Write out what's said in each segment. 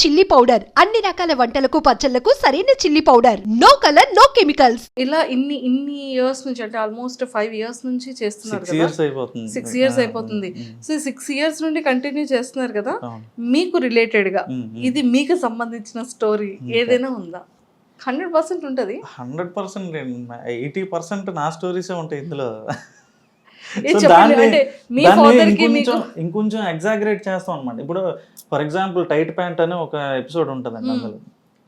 Chilli powder అన్ని రకాల వంటలకు పచ్చళ్లకు సరైన chilli powder. No colour no chemicals. ఇలా ఇన్ని ఇయర్స్ నుంచి అంటే ఆల్మోస్ట్ 5 years నుంచి చేస్తున్నారు కదా. 6 years అయిపోతుంది. సో 6 years నుండి కంటిన్యూ చేస్తున్నారు కదా. మీకు రిలేటెడ్ గా ఇది మీకు సంబంధించిన స్టోరీ ఏదైనా ఉందా? 100% ఉంటుంది. 100% 80% నా స్టోరీసే ఉంటాయి ఇందులో. ఇంకొంచెం ఎగ్జాగరేట్ చేస్తాం అనమాట. ఇప్పుడు ఫర్ ఎగ్జాంపుల్ టైట్ ప్యాంట్ అని ఒక ఎపిసోడ్ ఉంటుందండి. అందులో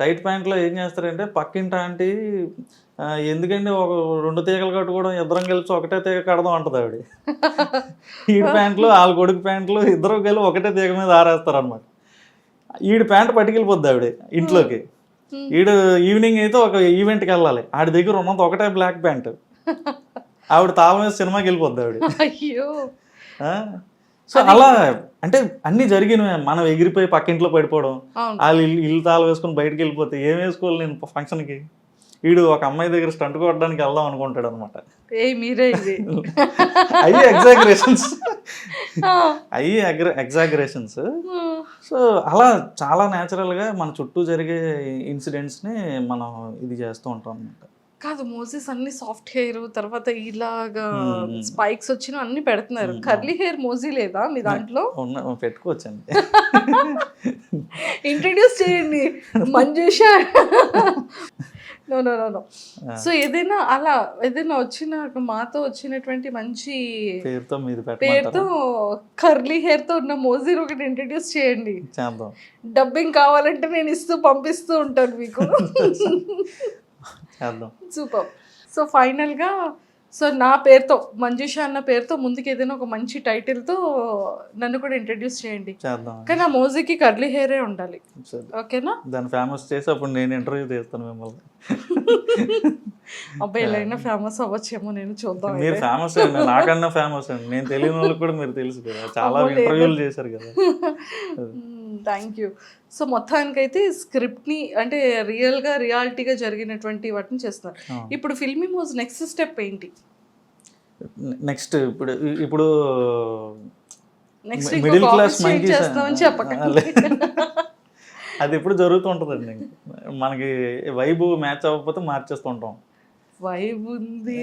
టైట్ ప్యాంట్లో ఏం చేస్తారంటే పక్కింటి ఆంటీ ఎందుకంటే ఒక 2 తీగలు కట్టుకోవడం, ఇద్దరం కలిసి ఒకటే తీగ కడదాం అంటది ఆవిడ. ఈడి ప్యాంట్లు వాళ్ళ కొడుకు ప్యాంట్లు ఇద్దరు కలిసి ఒకటే తీగ మీద ఆరేస్తారు అనమాట. ఈడు ప్యాంట్ పట్టుకెళ్ళిపోద్ది ఆవిడ ఇంట్లోకి. ఈడు ఈవినింగ్ అయితే ఒక ఈవెంట్కి వెళ్ళాలి, ఆడి దగ్గర ఉన్నది ఒకటే బ్లాక్ ప్యాంట్. ఆవిడ తాళం మీద సినిమాకి వెళ్ళిపోద్ది ఆవిడ. అయ్యో. సో అలా అంటే అన్ని జరిగినవి. మనం ఎగిరిపోయి పక్కింట్లో పడిపోవడం, వాళ్ళు ఇల్లు తాళం వేసుకుని బయటకు వెళ్ళిపోతే ఏం వేసుకోవాలి నేను ఫంక్షన్కి. వీడు ఒక అమ్మాయి దగ్గర స్టంట్ కొట్టడానికి వెళ్దాం అనుకుంటాడు అనమాట. అయ్యి ఎగ్జాగరేషన్స్. సో అలా చాలా న్యాచురల్గా మన చుట్టూ జరిగే ఇన్సిడెంట్స్ని మనం ఇది చేస్తూ ఉంటాం అనమాట. కాదు, మోసెస్ అన్ని సాఫ్ట్ హెయిర్, తర్వాత ఇలాగా స్పైక్స్ వచ్చిన అన్ని పెడుతున్నారు. కర్లీ హెయిర్ మోజీ లేదా మీ దాంట్లో? పెట్టుకోవచ్చండి. ఇంట్రడ్యూస్ చేయండి Manjusha. No no no no. So ఏదైనా అలా ఏదైనా వచ్చిన మాతో వచ్చినటువంటి మంచి పేరుతో కర్లీ హెయిర్ తో ఉన్న మోజీని ఒకటి ఇంట్రడ్యూస్ చేయండి. డబ్బింగ్ కావాలంటే నేను పంపిస్తూ ఉంటాను మీకు. సూపర్. సో ఫైనల్గా నా పేరుతో మంజుష అన్న పేరుతో ముందుకు ఏదైనా ఒక మంచి టైటిల్తో నన్ను కూడా ఇంట్రడ్యూస్ చేయండి. కానీ ఆ మోజీకి కర్లీ హెయిరే ఉండాలి, ఓకేనా? దాన్ని ఫేమస్ చేసి అప్పుడు నేను ఇంటర్వ్యూ చేస్తాను మిమ్మల్ని. అబ్బాయి ఎలా అయినా ఫేమస్ అవ్వచ్చేమో, నేను చూద్దాం. మీరు ఫేమస్ అండి, నాకన్నా ఫేమస్ అండి. నేను తెలియని వాళ్ళకి కూడా మీరు తెలుసు కదా, చాలా ఇంటర్వ్యూలు చేశారు కదా. Thank you. సో మొత్తానికైతే స్క్రిప్ట్ని అంటే రియాలిటీగా జరిగినటువంటి వాటిని చేస్తున్నారు. ఇప్పుడు ఫిల్మీ మోజ్ నెక్స్ట్ స్టెప్ ఏంటి? నెక్స్ట్ ఇప్పుడు మిడిల్ క్లాస్ మంకీ అది ఎప్పుడు జరుగుతూ ఉంటుందండి. మనకి వైబ్ మ్యాచ్ అవ్వకపోతే మార్చేస్తూ ఉంటాం. వైబ్ ఉంది,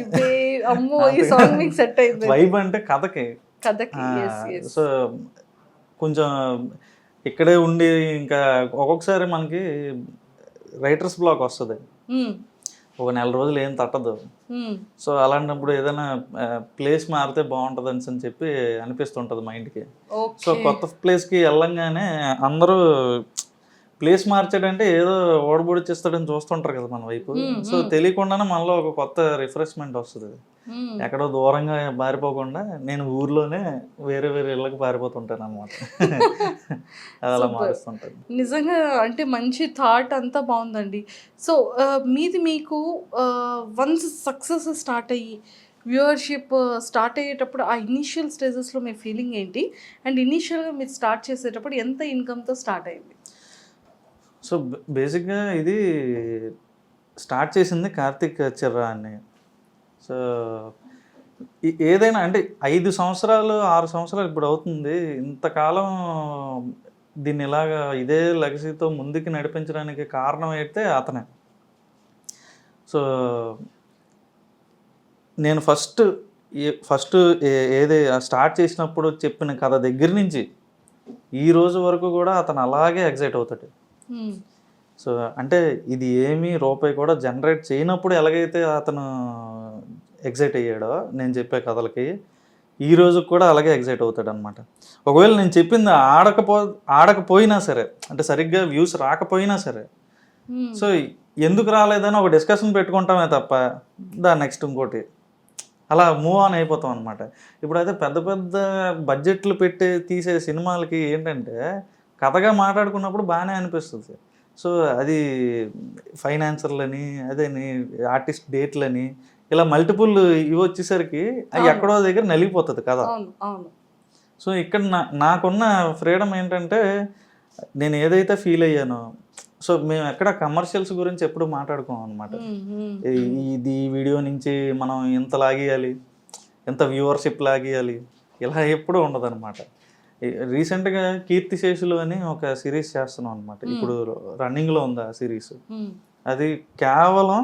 అమ్మో ఈ సాంగ్ మీకు సెట్ అయింది. వైబ్ అంటే కథకి. సో కొంచెం ఇక్కడే ఉండి ఇంకా ఒక్కొక్కసారి మనకి రైటర్స్ బ్లాక్ వస్తుంది, ఒక 4 రోజులు ఏం తట్టదు. సో అలాంటప్పుడు ఏదైనా ప్లేస్ మారితే బాగుంటుంది అని చెప్పి అనిపిస్తుంటుంది మైండ్కి. సో కొత్త ప్లేస్కి వెళ్ళంగానే అందరూ ప్లేస్ మార్చాడంటే ఏదో ఓడబొడిచేస్తాడని చూస్తుంటారు కదా మన వైపు. సో తెలియకుండానే మనలో ఒక కొత్త రిఫ్రెష్మెంట్ వస్తుంది. ఎక్కడో దూరంగా పారిపోకుండా నేను ఊర్లోనే వేరే ఇళ్ళకి పారిపోతుంటాను అనమాట. అది అలా మారుస్తుంటాను. నిజంగా అంటే మంచి థాట్ అంతా బాగుందండి. సో మీకు వన్స్ సక్సెస్ స్టార్ట్ అయ్యి వ్యూవర్షిప్ స్టార్ట్ అయ్యేటప్పుడు ఆ ఇనీషియల్ స్టేజెస్లో మీ ఫీలింగ్ ఏంటి? అండ్ ఇనీషియల్గా మీరు స్టార్ట్ చేసేటప్పుడు ఎంత ఇన్కమ్తో స్టార్ట్ అయింది? సో బేసిక్గా ఇది స్టార్ట్ చేసింది కార్తిక్ చిర్రా అని. సో ఏదైనా అంటే 5 సంవత్సరాలు 6 సంవత్సరాలు ఇప్పుడు అవుతుంది. ఇంతకాలం దీన్ని ఇలాగా ఇదే లెగసీతో ముందుకు నడిపించడానికి కారణం అయితే అతనే. సో నేను ఫస్ట్ ఏది స్టార్ట్ చేసినప్పుడు చెప్పిన కథ దగ్గర నుంచి ఈ రోజు వరకు కూడా అతను అలాగే ఎగ్జైట్ అవుతాడు. సో అంటే ఇది ఏమీ రూపాయి కూడా జనరేట్ చేయనప్పుడు ఎలాగైతే అతను ఎగ్జైట్ అయ్యాడో నేను చెప్పే కథలకి, ఈ రోజు కూడా అలాగే ఎగ్జైట్ అవుతాడు అనమాట. ఒకవేళ నేను చెప్పింది ఆడకపోయినా సరే, అంటే సరిగ్గా వ్యూస్ రాకపోయినా సరే, సో ఎందుకు రాలేదని ఒక డిస్కషన్ పెట్టుకుంటామే తప్ప దాని నెక్స్ట్ ఇంకోటి అలా మూవ్ ఆన్ అయిపోతాం అనమాట. ఇప్పుడైతే పెద్ద పెద్ద బడ్జెట్లు పెట్టి తీసే సినిమాలకి ఏంటంటే కథగా మాట్లాడుకున్నప్పుడు బాగానే అనిపిస్తుంది. సో అది ఫైనాన్సర్లని, అదేని ఆర్టిస్ట్ డేట్లని, ఇలా మల్టిపుల్ ఇవి వచ్చేసరికి అది ఎక్కడో దగ్గర నలిగిపోతుంది కదా. సో ఇక్కడ నాకున్న ఫ్రీడమ్ ఏంటంటే నేను ఏదైతే ఫీల్ అయ్యానో, సో మేము ఎక్కడ కమర్షియల్స్ గురించి ఎప్పుడు మాట్లాడుకోం అనమాట. ఇది వీడియో నుంచి మనం ఎంత లాగేయాలి, ఎంత వ్యూవర్షిప్ లాగేయాలి, ఇలా ఎప్పుడూ ఉండదు అనమాట. రీసెంట్గా కీర్తిశేషులు అని ఒక సిరీస్ చేస్తున్నాం అనమాట. ఇప్పుడు రన్నింగ్లో ఉంది ఆ సిరీస్. అది కేవలం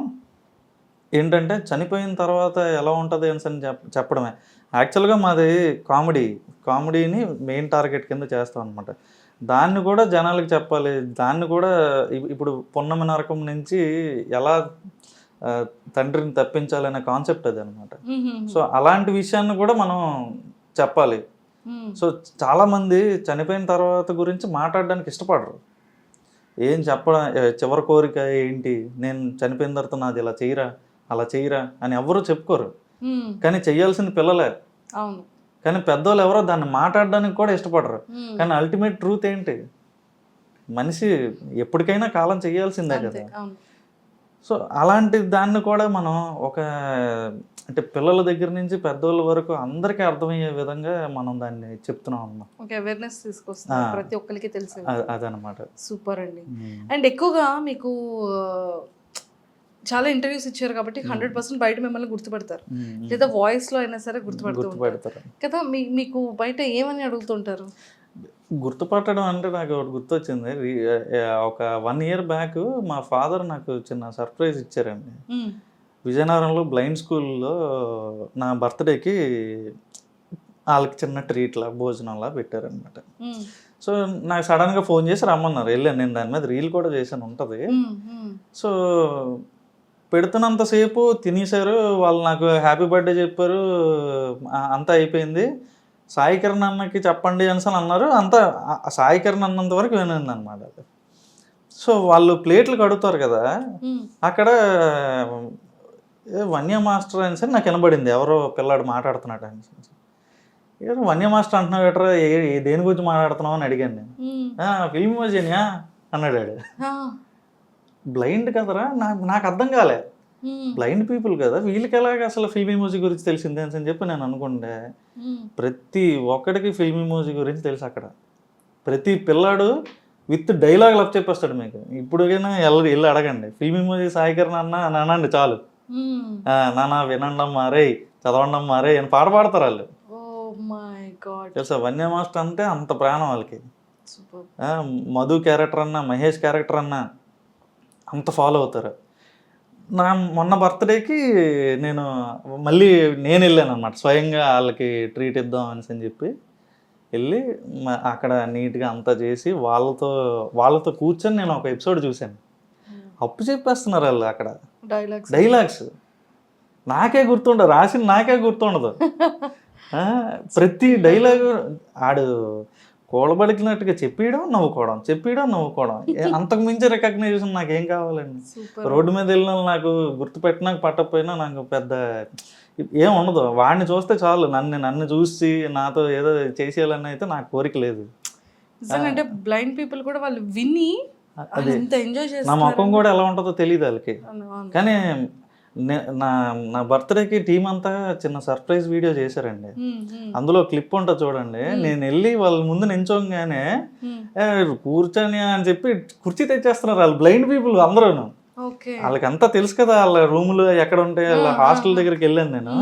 ఏంటంటే చనిపోయిన తర్వాత ఎలా ఉంటుంది అని చెప్పడమే. యాక్చువల్గా మాది కామెడీని మెయిన్ టార్గెట్ కింద చేస్తాం అనమాట. దాన్ని కూడా జనాలకు చెప్పాలి. దాన్ని కూడా ఇప్పుడు పున్నమి నరకం నుంచి ఎలా తండ్రిని తప్పించాలనే కాన్సెప్ట్ అది అనమాట. సో అలాంటి విషయాన్ని కూడా మనం చెప్పాలి. సో చాలామంది చనిపోయిన తర్వాత గురించి మాట్లాడడానికి ఇష్టపడరు. ఏం చెప్పడం, చివరి కోరిక ఏంటి, నేను చనిపోయిన తర్వాత నాది ఇలా చేయరా అలా చేయరా అని ఎవరు చెప్పుకోరు. కానీ చెయ్యాల్సిన పిల్లలే. కానీ పెద్దోళ్ళు ఎవరో దాన్ని మాట్లాడడానికి కూడా ఇష్టపడరు. కానీ అల్టిమేట్ ట్రూత్ ఏంటి, మనిషి ఎప్పటికైనా కాలం చేయాల్సిందే కదా. సో అలాంటి దాన్ని కూడా మనం అంటే పిల్లల దగ్గర నుంచి పెద్దోళ్ళ వరకు అందరికీ అర్థమయ్యే విధంగా మనం దాన్ని చెప్తున్నాం అన్నమాట. అవేర్నెస్ తీసుకొస్తాం, ప్రతి ఒక్కరికి తెలిసి. అదనమాట. సూపర్ అండి. అండ్ ఎక్కువగా మీకు చాలా ఇంటర్వ్యూస్ ఇచ్చారు కాబట్టి 100% బయట మిమ్మల్ని గుర్తుపడతారు, లేదా వాయిస్ లో అయినా సరే గుర్తుపడతారు కదా. మీకు బయట ఏమని అడుగుతుంటారు? గుర్తుపట్టడం అంటే నాకు ఒకటి గుర్తొచ్చింది. ఒక 1 year బ్యాక్ మా ఫాదర్ నాకు చిన్న సర్ప్రైజ్ ఇచ్చారండి. విజయనగరంలో బ్లైండ్ స్కూల్లో నా బర్త్డేకి వాళ్ళకి చిన్న ట్రీట్లా భోజనంలా పెట్టారనమాట. సో నాకు సడన్గా ఫోన్ చేసి రమ్మన్నారు, వెళ్ళాను. నేను దాని మీద రీల్ కూడా చేశాను, ఉంటుంది. సో పెడుతున్నంతసేపు తినేశారు వాళ్ళు, నాకు హ్యాపీ బర్త్డే చెప్పారు, అంతా అయిపోయింది. సాయి కిరణ్ అన్నకి చెప్పండి అని అన్నారు. అంతా సాయి కిరణ్ అన్నంత వరకు వినండి అనమాట. సో వాళ్ళు ప్లేట్లు కడుగుతారు కదా, అక్కడ వన్య మాస్టర్ అని సరే నాకు వినబడింది, ఎవరో పిల్లాడు మాట్లాడుతున్నాడు అని. ఏదో వన్య మాస్టర్ అంటున్నావు ఎట్రా, దేని గురించి మాట్లాడుతున్నావు అని అడిగాను నేను. ఫిల్మ్ ఇమోజినియా అన్నాడు. బ్లైండ్ కదరా, నాకు అర్థం కాలే. బ్లైండ్ పీపుల్ కదా, వీళ్ళకి ఎలాగ అసలు ఫిల్మ్ ఇమోజీ గురించి తెలిసిందే అని చెప్పి నేను అనుకుంటే, ప్రతి ఒక్కడికి ఫిల్మ్ ఇమోజీ గురించి తెలుసు. అక్కడ ప్రతి పిల్లాడు విత్ డైలాగ్ లవ్ చెప్పేస్తాడు మీకు. ఇప్పుడుకైనా వెళ్ళి అడగండి, ఫిల్మ్ ఇమోజీ సాయి కిరణ్ అన్న అనండి చాలు. నాన్న వినండి మారే, చదవండి మారే అని పాడతారు వాళ్ళు. తెలుసా, వన్య మాస్టర్ అంటే అంత ప్రాణం వాళ్ళకి. మధు క్యారెక్టర్ అన్నా, మహేష్ క్యారెక్టర్ అన్నా అంత ఫాలో అవుతారు. మొన్న బర్త్డేకి నేను వెళ్ళాను అనమాట, స్వయంగా వాళ్ళకి ట్రీట్ ఇద్దాం అని చెప్పి వెళ్ళి అక్కడ నీట్గా అంతా చేసి వాళ్ళతో కూర్చొని నేను ఒక ఎపిసోడ్ చూశాను. అప్పు చెప్పేస్తున్నారు వాళ్ళు అక్కడ డైలాగ్స్. నాకే గుర్తుండదు, రాసిన నాకే గుర్తుండదు. ప్రతి డైలాగు ఆడు కూడబడికినట్టుగా చెప్పేయడం నవ్వుకోవడం అంతకు మించి రికగ్నైజేషన్ నాకేం కావాలండి. రోడ్డు మీద వెళ్ళిన నాకు గుర్తుపెట్టినా పట్టకపోయినా నాకు పెద్ద ఏం ఉండదు. వాడిని చూస్తే చాలు, నన్ను చూసి నాతో ఏదో చేసేయాలని అయితే నాకు కోరిక లేదు. అంటే బ్లైండ్ పీపుల్ కూడా వాళ్ళు విని అది నా ముఖం కూడా ఎలా ఉంటుందో తెలియదు వాళ్ళకి. కానీ నా బర్త్డేకి టీం అంతా చిన్న సర్ప్రైజ్ వీడియో చేశారండి. అందులో క్లిప్ ఉంటుంది చూడండి. నేను వెళ్ళి వాళ్ళ ముందు నించోగానే కూర్చొని అని చెప్పి కుర్చీ తెచ్చేస్తున్నారు వాళ్ళు, బ్లైండ్ పీపుల్ అందరూ. వాళ్ళకి అంతా తెలుసు కదా, వాళ్ళ రూములు ఎక్కడ ఉంటాయి, వాళ్ళ హాస్టల్ దగ్గరికి వెళ్ళాను నేను.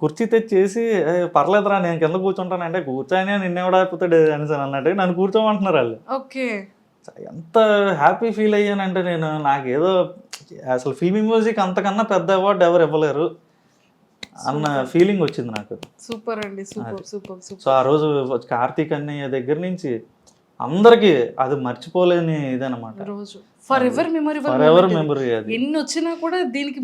కుర్చీ తెచ్చేసి పర్లేదురా నేను కింద కూర్చుంటాను అంటే, కూర్చొని నిన్నెవడాపోతాడు అని అన్నట్టు నన్ను కూర్చోమంటున్నారు వాళ్ళు. ఎంత హ్యాపీ ఫీల్ అయ్యానంటే నేను, నాకేదో అసలు ఫిల్మ్ ఇమోజీకి అంతకన్నా పెద్ద అవార్డు ఎవరు ఇవ్వలేరు అన్న ఫీలింగ్ వచ్చింది నాకు. సూపర్ అండి, సూపర్. సో ఆ రోజు కార్తీక్ అన్నయ్య దగ్గర నుంచి అందరికి అది మర్చిపోలేని ఇదనమాట. For ever memory. అది ఎన్ని వచ్చినా కూడా దీనికి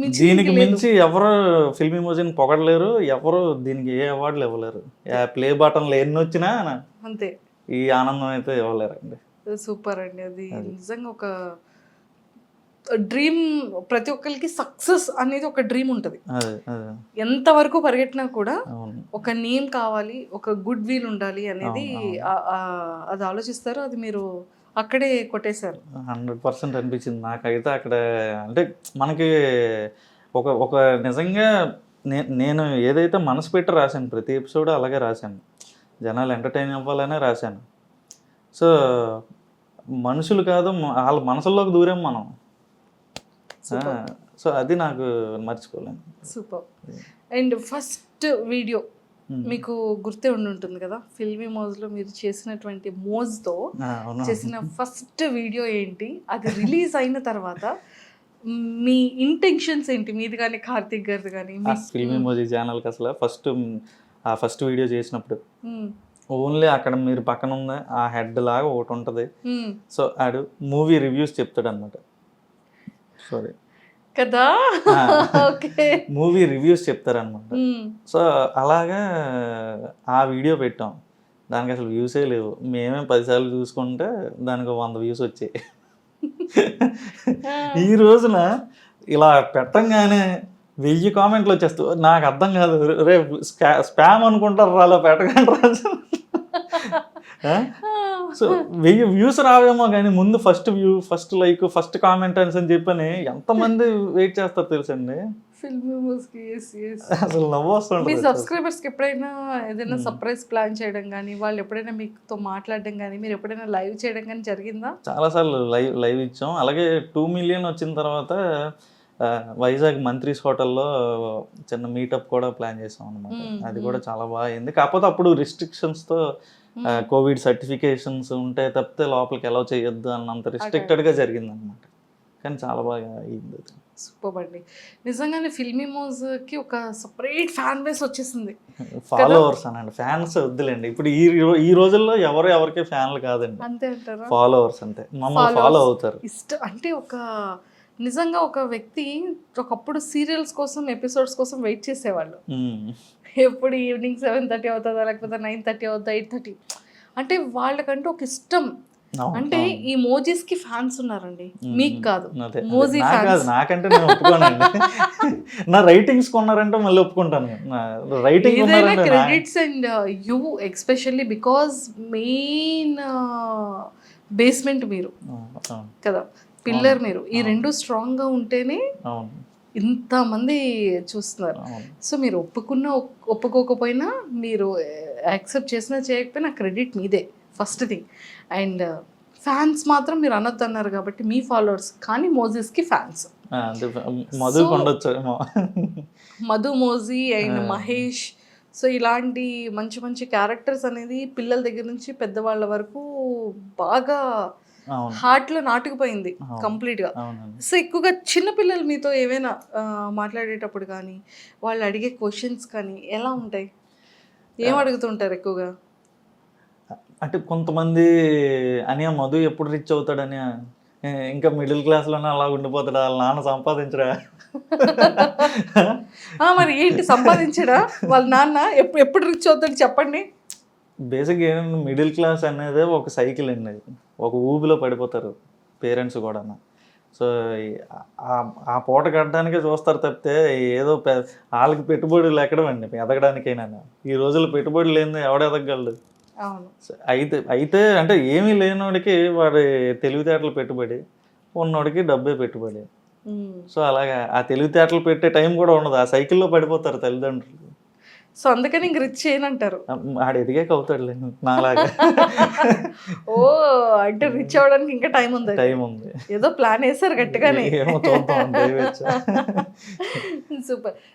మించి ఎవరు ఫిల్మ్ ఇమోజీని పొగడలేరు, ఎవరు దీనికి ఏ అవార్డులు ఇవ్వలేరు. ప్లే బటన్లు ఎన్ని వచ్చినా అంతే, ఈ ఆనందం అయితే ఇవ్వలేరండి. సూపర్ అండి. అది నిజంగా ఒక డ్రీమ్. ప్రతి ఒక్కరికి సక్సెస్ అనేది ఒక డ్రీమ్ ఉంటుంది. ఎంతవరకు పరిగెట్టినా కూడా ఒక నేమ్ కావాలి, ఒక గుడ్ విల్ ఉండాలి అనేది అది ఆలోచిస్తారు. అది మీరు అక్కడే కొట్టేశారు. 100% అనిపించింది నాకైతే అక్కడ. అంటే మనకి ఒక నిజంగా నేను ఏదైతే మనసు పెట్టి రాశాను, ప్రతి ఎపిసోడ్ అలాగే రాశాను, జనాలు ఎంటర్టైన్ అవ్వాలనే రాశాను. సో మనుషులు కాదు, వాళ్ళ మనసుల్లోకి దూరం మనం. సో అది నాకు మర్చిపోలేను. సూపర్. అండ్ ఫస్ట్ వీడియో మీకు గుర్తే ఉండుంటుంది కదా, ఫిల్మీ మోజ్లో మీరు చేసినటువంటి మోజ్తో అవును. చేసిన ఫస్ట్ వీడియో ఏంటి, అది రిలీజ్ అయిన తర్వాత మీ ఇంటెన్షన్స్ ఏంటి, మీది కానీ కార్తిక్ గారిది కానీ? ఆ ఫిల్మీ మోజీ ఛానల్కి అసలు ఫస్ట్ వీడియో చేసినప్పుడు ఓన్లీ అక్కడ మీరు పక్కన ఉన్న ఆ హెడ్ లాగా ఒకటి ఉంటుంది. సో ఆడు మూవీ రివ్యూస్ చెప్తాడు అనమాట. సారీ కదా, ఓకే, మూవీ రివ్యూస్ చెప్తారనమాట. సో అలాగా ఆ వీడియో పెట్టాం. దానికి అసలు వ్యూసే లేవు. మేమే 10 సార్లు చూసుకుంటే దానికి 100 వ్యూస్ వచ్చాయి. ఈ రోజున ఇలా పెట్టంగానే 1000 కామెంట్లు వచ్చేస్తూ నాకు అర్థం కాదు. రేపు స్పామ్ అనుకుంటారు అలా పెట్టకండి రాజు. సో 1000 వ్యూస్ రావేమో కానీ ముందు first view, first like, first comment అని చెప్పని ఎంతమంది వెయిట్ చేస్తారు తెలుసండి ఫిల్మీ మోజ్కి. అసలు నవ్వు మీ వస్తుంది. సబ్స్క్రైబర్స్కి ఎప్పుడైనా ఏదైనా సర్ప్రైజ్ ప్లాన్ చేయడం కానీ, వాళ్ళు ఎప్పుడైనా మీతో మాట్లాడడం కానీ, మీరు ఎప్పుడైనా లైవ్ చేయడం కానీ జరిగిందా? చాలాసార్లు లైవ్ ఇచ్చాం. అలాగే 2 మిలియన్ వచ్చిన తర్వాత వైజాగ్ మంత్రీస్ హోటల్లో చిన్న మీటప్ కూడా ప్లాన్ చేసాం అనమాట. అది కూడా చాలా బాగా అయింది. కాకపోతే అప్పుడు రిస్ట్రిక్షన్స్తో కోవిడ్ సర్టిఫికేషన్స్ ఉంటే తప్పితే లోపలికి అలౌ చేయొద్దు అన్నంత రిస్ట్రిక్టెడ్గా జరిగింది అనమాట. కానీ చాలా బాగా అయింది. సూపర్ అండి. నిజంగానే ఫిల్మీ మోజ్కి ఒక సపరేట్ ఫ్యాన్ బేస్ వచ్చేసింది. ఫాలోవర్స్ అనండి, ఫ్యాన్స్ వద్దులేండి. ఇప్పుడు ఈ రోజుల్లో ఎవరికి ఫ్యాన్లు కాదండి, అంతే అంటారా? ఫాలోవర్స్ అంతే, మమ్మల్ని ఫాలో అవుతారు. ఇష్టం అంటే నిజంగా ఒక వ్యక్తి ఒకప్పుడు సీరియల్స్ కోసం, ఎపిసోడ్స్ కోసం వెయిట్ చేసేవాళ్ళు. ఎప్పుడు ఈవినింగ్ 7:30 అవుతుందా, లేకపోతే 9:30 అవుతుందా, 8:30, అంటే వాళ్ళకంటూ ఒక ఇష్టం. అంటే ఈ మోజీస్ కి ఫ్యాన్స్ ఉన్నారండి, మీకు కాదు. మోజీ ఫ్యాన్స్ నాకంటే నేను ఒప్పుకోనండి. నా రైటింగ్స్ కొన్నారంటే మళ్ళీ ఒప్పుకుంటాను. Writing credits and you especially because main basement మీరు కదా, పిల్లర్ మీరు. ఈ రెండు స్ట్రాంగ్ గా ఉంటేనే ఇంతమంది చూస్తున్నారు. సో మీరు ఒప్పుకోకపోయినా, మీరు యాక్సెప్ట్ చేసినా చేయకపోయినా క్రెడిట్ మీదే ఫస్ట్ థింగ్. అండ్ ఫ్యాన్స్ మాత్రం మీరు అనొద్దు అన్నారు కాబట్టి మీ ఫాలోవర్స్, కానీ మోజీస్కి fans. Madhu Moji and Mahesh. So ఇలాంటి మంచి మంచి క్యారెక్టర్స్ అనేది పిల్లల దగ్గర నుంచి పెద్దవాళ్ళ వరకు బాగా హార్ట్లో నాటుకుపోయింది కంప్లీట్గా. సో ఎక్కువగా చిన్నపిల్లలు మీతో ఏమైనా మాట్లాడేటప్పుడు కానీ, వాళ్ళు అడిగే క్వశ్చన్స్ కానీ ఎలా ఉంటాయి, ఏం అడుగుతుంటారు ఎక్కువగా? అంటే కొంతమంది అని మధు ఎప్పుడు రిచ్ అవుతాడని, ఇంకా మిడిల్ క్లాస్లోనే అలా ఉండిపోతాడా, వాళ్ళ నాన్న సంపాదించడా? మరి ఏంటి సంపాదించడా వాళ్ళ నాన్న? ఎప్పుడు రిచ్ అవుతాడు చెప్పండి. బేసిక్గా ఏంటంటే మిడిల్ క్లాస్ అనేది ఒక సైకిల్ అండి, ఒక ఊబిలో పడిపోతారు పేరెంట్స్ కూడా. సో ఆ పూట కట్టడానికే చూస్తారు తప్పితే ఏదో వాళ్ళకి పెట్టుబడులు ఎక్కడమండి ఎదగడానికైనా. ఈ రోజుల్లో పెట్టుబడులు లేని ఎవడ ఎదగలడు. అయితే అంటే ఏమీ లేనివాడికి వాడి తెలివితేటలు పెట్టుబడి, ఉన్నోడికి డబ్బే పెట్టుబడి. సో అలాగా ఆ తెలివితేటలు పెట్టే టైం కూడా ఉండదు, ఆ సైకిల్లో పడిపోతారు తల్లిదండ్రులు. సో అందుకని ఇంక రిచ్ చేయనంటారు. ఆడు ఎదిగాక అవుతాడులే నాలాగా. ఓ అంటే రిచ్ అవ్వడానికి ఇంకా టైం ఉంది, ఏదో ప్లాన్ వేసారు గట్టిగానే. ఏమో చూద్దాం. సూపర్.